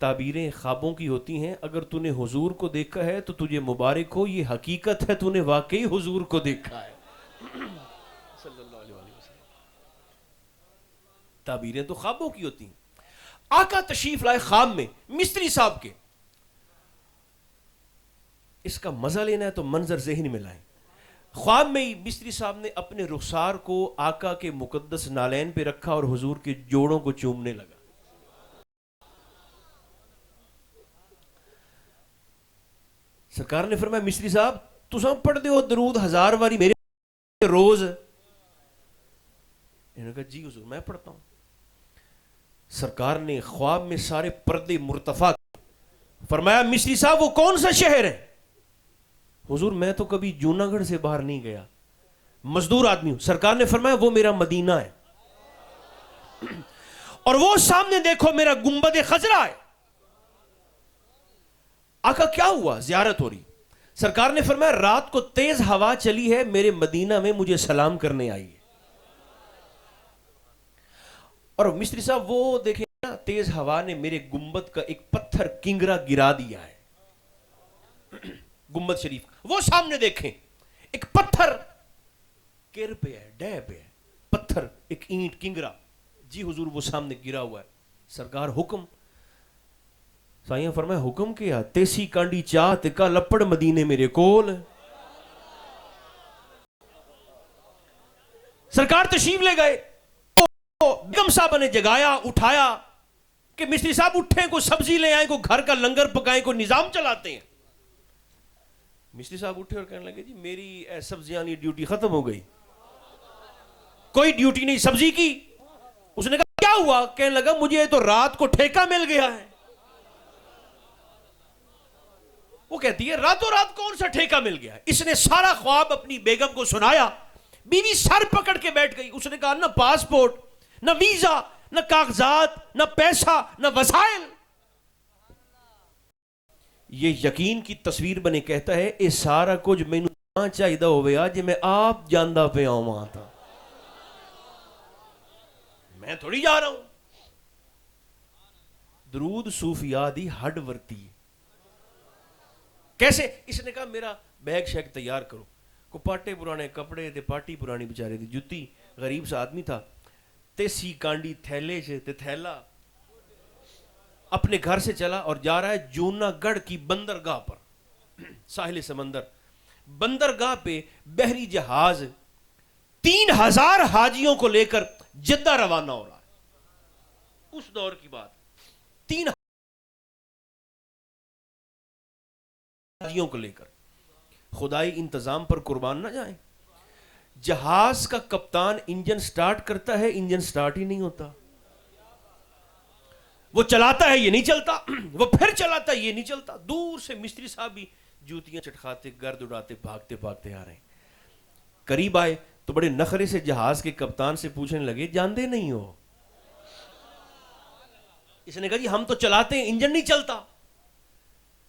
تعبیریں خوابوں کی ہوتی ہیں. اگر تو نے حضور کو دیکھا ہے تو تجھے مبارک ہو, یہ حقیقت ہے تو نے واقعی حضور کو دیکھا ہے صلی اللہ علیہ وسلم. تعبیریں تو خوابوں کی ہوتی ہیں. آقا تشریف لائے خواب میں مستری صاحب کے. اس کا مزہ لینا ہے تو منظر ذہن میں لائیں. خواب میں ہی مستری صاحب نے اپنے رخسار کو آقا کے مقدس نالین پہ رکھا اور حضور کے جوڑوں کو چومنے لگا. سرکار نے فرمایا مستری صاحب تساں پڑھ دے ہو درود 1000 واری میرے روز؟ انہوں نے کہا جی حضور میں پڑھتا ہوں. سرکار نے خواب میں سارے پردے مرتفع فرمایا مستری صاحب وہ کون سا شہر ہے؟ حضور میں تو کبھی جوناگڑھ سے باہر نہیں گیا, مزدور آدمی ہوں. سرکار نے فرمایا وہ میرا مدینہ ہے, اور وہ سامنے دیکھو میرا گنبد خضرا ہے. آقا کیا ہوا؟ زیارت ہو رہی. سرکار نے فرمایا رات کو تیز ہوا چلی ہے میرے مدینہ میں, مجھے سلام کرنے آئی ہے. اور مستری صاحب وہ دیکھیں نا, تیز ہوا نے میرے گنبد کا ایک پتھر کنگرا گرا دیا ہے. گنبد شریف وہ سامنے دیکھیں, ایک پتھر گر پہ ہے, ڈہ پہ ہے, پتھر ایک اینٹ کنگرا. جی حضور وہ سامنے گرا ہوا ہے. سرکار حکم. سائیں فرمایا حکم کیا؟ تیسی کانڈی چاہ تکا لپڑ مدینے میرے کول. سرکار تشریف لے گئے. بیگم صاحبہ نے جگایا, اٹھایا کہ مستری صاحب اٹھیں, کو سبزی لے آئیں, کو گھر کا لنگر پکائیں, کو نظام چلاتے ہیں. مستری صاحب اٹھے اور کہنے لگے جی میری سبزیاں ڈیوٹی ختم ہو گئی, کوئی ڈیوٹی نہیں سبزی کی. اس نے کہا کیا ہوا؟ کہنے لگا مجھے تو رات کو ٹھیکہ مل گیا ہے. وہ کہتی ہے راتوں رات کون سا ٹھیکہ مل گیا ہے؟ اس نے سارا خواب اپنی بیگم کو سنایا. بیوی سر پکڑ کے بیٹھ گئی. اس نے کہا نہ پاسپورٹ, نہ ویزا, نہ کاغذات, نہ پیسہ, نہ وسائل. یہ یقین کی تصویر بنے کہتا ہے اے سارا کچھ مینوں چاہیدہ ہوئے آج میں آپ جاندہ پہ آؤں وہاں تھا, میں تھوڑی جا رہا ہوں. درود صوفیاء دی ہڈ ورتی. کیسے؟ اس نے کہا میرا بیگ شیگ تیار کرو. کو پاٹے پرانے کپڑے تے پاٹی پرانی بیچارے دی جتی, غریب سا آدمی تھا. تیسی کانڈی تھیلے سے تے تھیلا اپنے گھر سے چلا اور جا رہا ہے جوناگڑھ کی بندرگاہ پر, ساحل سمندر. بندرگاہ پہ بحری جہاز 3000 حاجیوں کو لے کر جدہ روانہ ہو رہا ہے. اس دور کی بات, 3 حاجیوں کو لے کر. خدائی انتظام پر قربان نہ جائیں. جہاز کا کپتان انجن سٹارٹ کرتا ہے, انجن سٹارٹ ہی نہیں ہوتا. وہ چلاتا ہے یہ نہیں چلتا, وہ پھر چلاتا ہے یہ نہیں چلتا. دور سے مستری صاحب بھی جوتیاں چٹکھاتے گرد اڑاتے بھاگتے بھاگتے آ رہے ہیں. قریب آئے تو بڑے نخرے سے جہاز کے کپتان سے پوچھنے لگے جاندے نہیں ہو؟ اس نے کہا جی ہم تو چلاتے ہیں, انجن نہیں چلتا.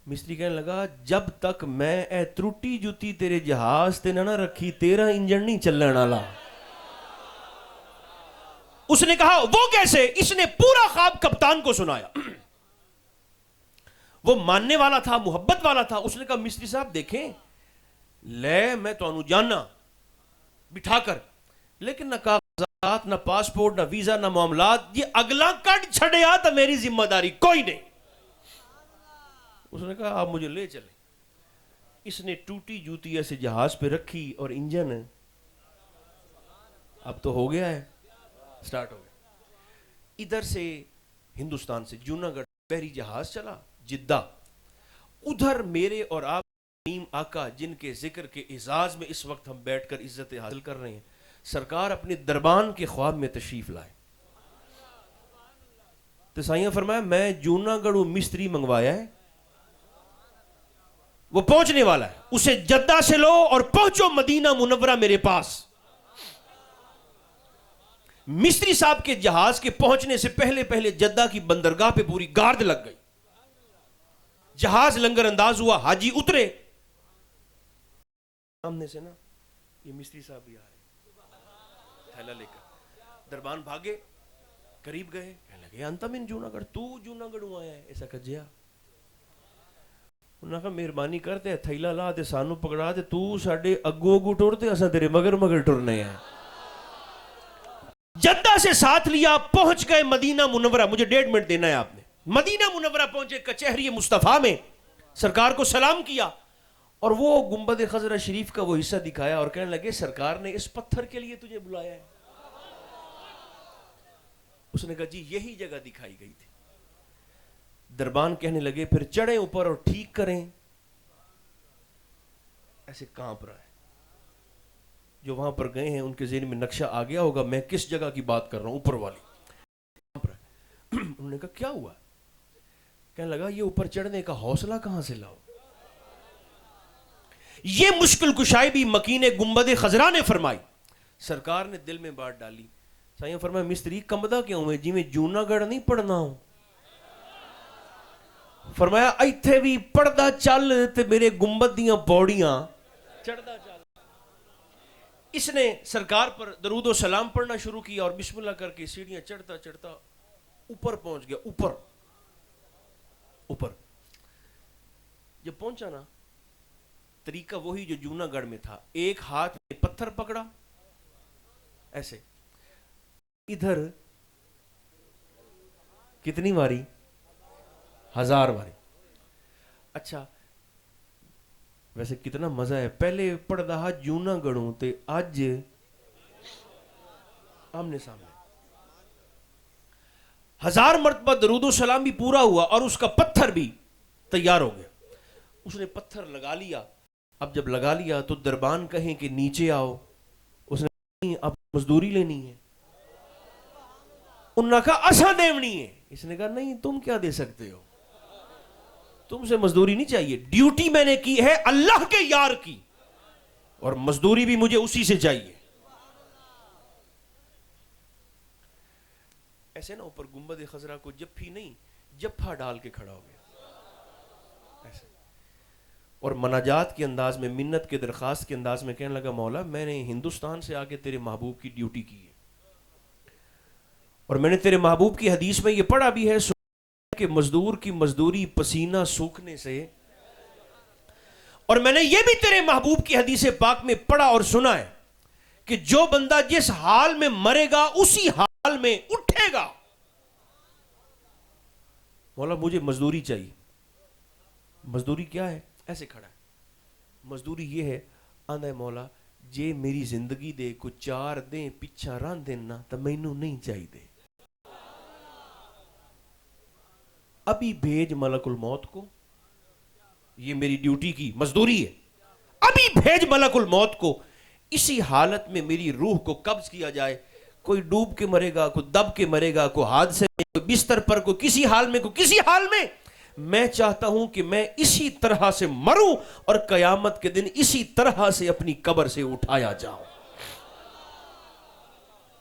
مستری کہنے لگا جب تک میں اے تروٹی جوتی تیرے جہاز تے نہ رکھی تیرا انجن نہیں چلن والا. اس نے کہا وہ کیسے؟ اس نے پورا خواب کپتان کو سنایا. وہ ماننے والا تھا, محبت والا تھا. اس نے کہا مستری صاحب دیکھیں لے میں تو انو جاننا بٹھا کر, لیکن نہ کاغذات, نہ پاسپورٹ, نہ ویزا, نہ معاملات, یہ اگلا کٹ چھڑیا تو میری ذمہ داری کوئی نہیں. اس نے کہا آپ مجھے لے چلیں. اس نے ٹوٹی جوتی ایسے جہاز پہ رکھی اور انجن اب تو ہو گیا ہے, سٹارٹ ہو گیا. ادھر سے ہندوستان سے جوناگڑھ بحری جہاز چلا جدہ. ادھر میرے اور آپ نیم آقا جن کے ذکر کے اعزاز میں اس وقت ہم بیٹھ کر عزت حاصل کر رہے ہیں, سرکار اپنے دربان کے خواب میں تشریف لائے. تو سائیں فرمایا میں جوناگڑھ مستری منگوایا ہے, وہ پہنچنے والا ہے, اسے جدہ سے لو اور پہنچو مدینہ منورہ میرے پاس. مستری صاحب کے جہاز کے پہنچنے سے پہلے پہلے جدہ کی بندرگاہ پہ پوری گارد لگ گئی. جہاز لنگر انداز ہوا, حاجی اترے. سامنے سے نا یہ مستری صاحب بھی آ رہے تھیلا لے کر. دربان بھاگے, قریب گئے, کہنے لگے انت من جوناگڑھ, تو جوناگڑھوں آیا ہے. ایسا کہ جیا. انہوں نے کہا مہربانی کرتے تھیلا لا تے سانو پکڑا تے تو ساڈے اگو اگو ٹرتے اساں تیرے مگر مگر ٹرنے ہیں. جدہ سے ساتھ لیا, پہنچ گئے مدینہ منورہ. مجھے 1.5 منٹ دینا ہے آپ نے. مدینہ منورہ پہنچے, کچہری مصطفیٰ میں سرکار کو سلام کیا اور وہ گنبد خضرہ شریف کا وہ حصہ دکھایا اور کہنے لگے سرکار نے اس پتھر کے لیے تجھے بلایا ہے. اس نے کہا جی یہی جگہ دکھائی گئی تھی. دربان کہنے لگے پھر چڑھیں اوپر اور ٹھیک کریں. ایسے کانپ رہا ہے. جو وہاں پر گئے ہیں ان کے ذہن میں نقشہ آ گیا ہوگا میں کس جگہ کی بات کر رہا ہوں, اوپر والی. انہوں نے کہا کیا ہوا؟ کہنے لگا یہ اوپر چڑھنے کا حوصلہ کہاں سے لاؤ. یہ مشکل کشائی بھی مکین گنبد خضرا نے فرمائی. سرکار نے دل میں بات ڈالی. سائیں فرمایا مستری کمبدا کیوں ہے جی میں جوناگڑھ نہیں پڑھنا ہوں. فرمایا ایتھے بھی پڑھدا چل تے میرے گنبد دیاں پوڑیاں چڑھدا چل. اس نے سرکار پر درود و سلام پڑھنا شروع کیا اور بسم اللہ کر کے سیڑھیاں چڑھتا چڑھتا اوپر پہنچ گیا. اوپر جب پہنچا نا, طریقہ وہی جو جوناگڑھ میں تھا. ایک ہاتھ میں پتھر پکڑا ایسے, ادھر کتنی باری؟ 1000 باری. اچھا ویسے کتنا مزہ ہے. پہلے پڑھدا جوناگڑھوں تے اج آمنے سامنے. 1000 مرتبہ درود و سلام بھی پورا ہوا اور اس کا پتھر بھی تیار ہو گیا. اس نے پتھر لگا لیا. اب جب لگا لیا تو دربان کہیں کہ نیچے آؤ. اس نے نہیں اب مزدوری لینی ہے. انہوں نے کہا اساں دیونی ہے. اس نے کہا نہیں تم کیا دے سکتے ہو, تم سے مزدوری نہیں چاہیے. ڈیوٹی میں نے کی ہے اللہ کے یار کی اور مزدوری بھی مجھے اسی سے چاہیے. ایسے نا اوپر گنبد خضرا کو جفی نہیں جفا ڈال کے کھڑا ہو گیا ایسے, اور مناجات کے انداز میں, منت کے درخواست کے انداز میں کہنے لگا مولا میں نے ہندوستان سے آگے تیرے محبوب کی ڈیوٹی کی ہے اور میں نے تیرے محبوب کی حدیث میں یہ پڑھا بھی ہے کہ مزدور کی مزدوری پسینہ سوکھنے سے, اور میں نے یہ بھی تیرے محبوب کی حدیث پاک میں پڑھا اور سنا ہے کہ جو بندہ جس حال میں مرے گا اسی حال میں اٹھے گا. مولا مجھے مزدوری چاہیے. مزدوری کیا ہے؟ ایسے کھڑا ہے. مزدوری یہ ہے آندہ ہے مولا جے میری زندگی دے کو 4 دیں پچھا ران دینا تو مینوں نہیں چاہی دے. ابھی بھیج ملک الموت کو, یہ میری ڈیوٹی کی مزدوری ہے. ابھی بھیج ملک الموت کو, اسی حالت میں میری روح کو قبض کیا جائے. کوئی ڈوب کے مرے گا, کوئی دب کے مرے گا, کوئی حادثے میں, کوئی بستر پر, کوئی کسی حال میں, کوئی کسی حال میں. میں چاہتا ہوں کہ میں اسی طرح سے مروں اور قیامت کے دن اسی طرح سے اپنی قبر سے اٹھایا جاؤں.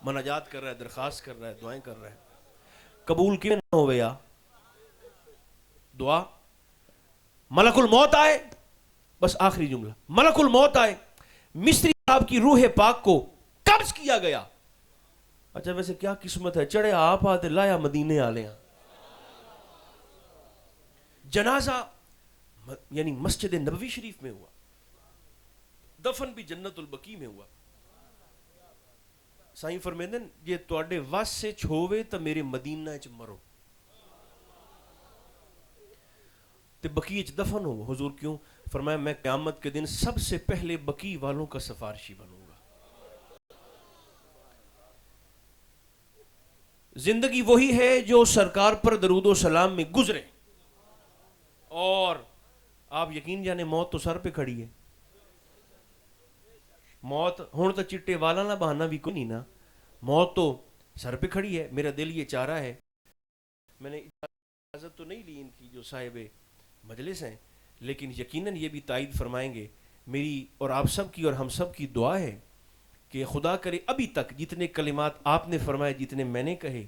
مناجات کر رہا ہے, درخواست کر رہا ہے, دعائیں کر رہا ہے. قبول کیوں نہ ہو گیا دعا؟ ملک الموت آئے, بس آخری جملہ, ملک الموت آئے, مصری صاحب کی روح پاک کو قبض کیا گیا. اچھا ویسے کیا قسمت ہے, چڑھے آپ آتے لایا مدینے آلے ہیں. جنازہ یعنی مسجد نبوی شریف میں ہوا, دفن بھی جنت البقیع میں ہوا. سائیں فرمیندے یہ تواڈے وس سے چھووے تو میرے مدینہ چ مرو تے بقیع چ دفن ہو. حضور کیوں؟ فرمایا میں قیامت کے دن سب سے پہلے بقیع والوں کا سفارشی بنوں گا. زندگی وہی ہے جو سرکار پر درود و سلام میں گزرے, اور آپ یقین جانے موت تو سر پہ کھڑی ہے. موت ہون تو چٹے والا نہ بہانا بھی کوئی نہیں نا, موت تو سر پہ کھڑی ہے. میرا دل یہ چاہ رہا ہے, میں نے اجازت تو نہیں لی ان کی جو صاحب مجلس ہیں, لیکن یقیناً یہ بھی تائید فرمائیں گے. میری اور آپ سب کی اور ہم سب کی دعا ہے کہ خدا کرے ابھی تک جتنے کلمات آپ نے فرمائے, جتنے میں نے کہے,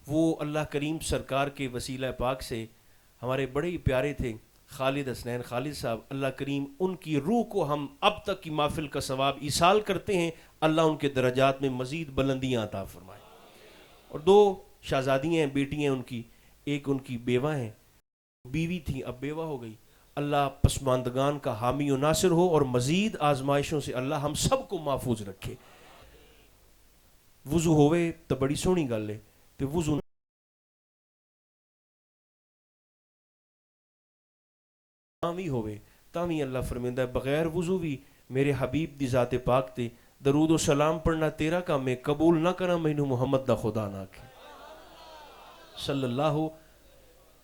وہ اللہ کریم سرکار کے وسیلہ پاک سے ہمارے بڑے ہی پیارے تھے خالد حسنین خالد صاحب, اللہ کریم ان کی روح کو ہم اب تک کی محفل کا ثواب ایصال کرتے ہیں. اللہ ان کے درجات میں مزید بلندیاں عطا فرمائے. اور 2 شہزادی ہیں، بیٹی ہیں ان کی، ایک ان کی بیوہ ہیں، بیوی تھی اب بیوہ ہو گئی. اللہ پسماندگان کا حامی و ناصر ہو اور مزید آزمائشوں سے اللہ ہم سب کو محفوظ رکھے. وضو ہوئے تو بڑی سونی گل ہے، تے وضو بھی ہوئے تاوی اللہ فرمیندہ ہے بغیر وضو بھی میرے حبیب دی ذات پاک تے درود و سلام پڑھنا تیرا کام ہے، قبول نہ کرا مینوں محمد دا خدا نہ کہ صلی اللہ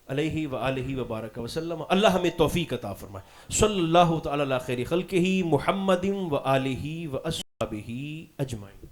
علیہ وآلہ وبارک وسلم. اللہ ہمیں توفیق عطا فرمائے. صلی اللہ تعالی علی خیر خلقہ محمد وآلہ واصحابہ اجمعین.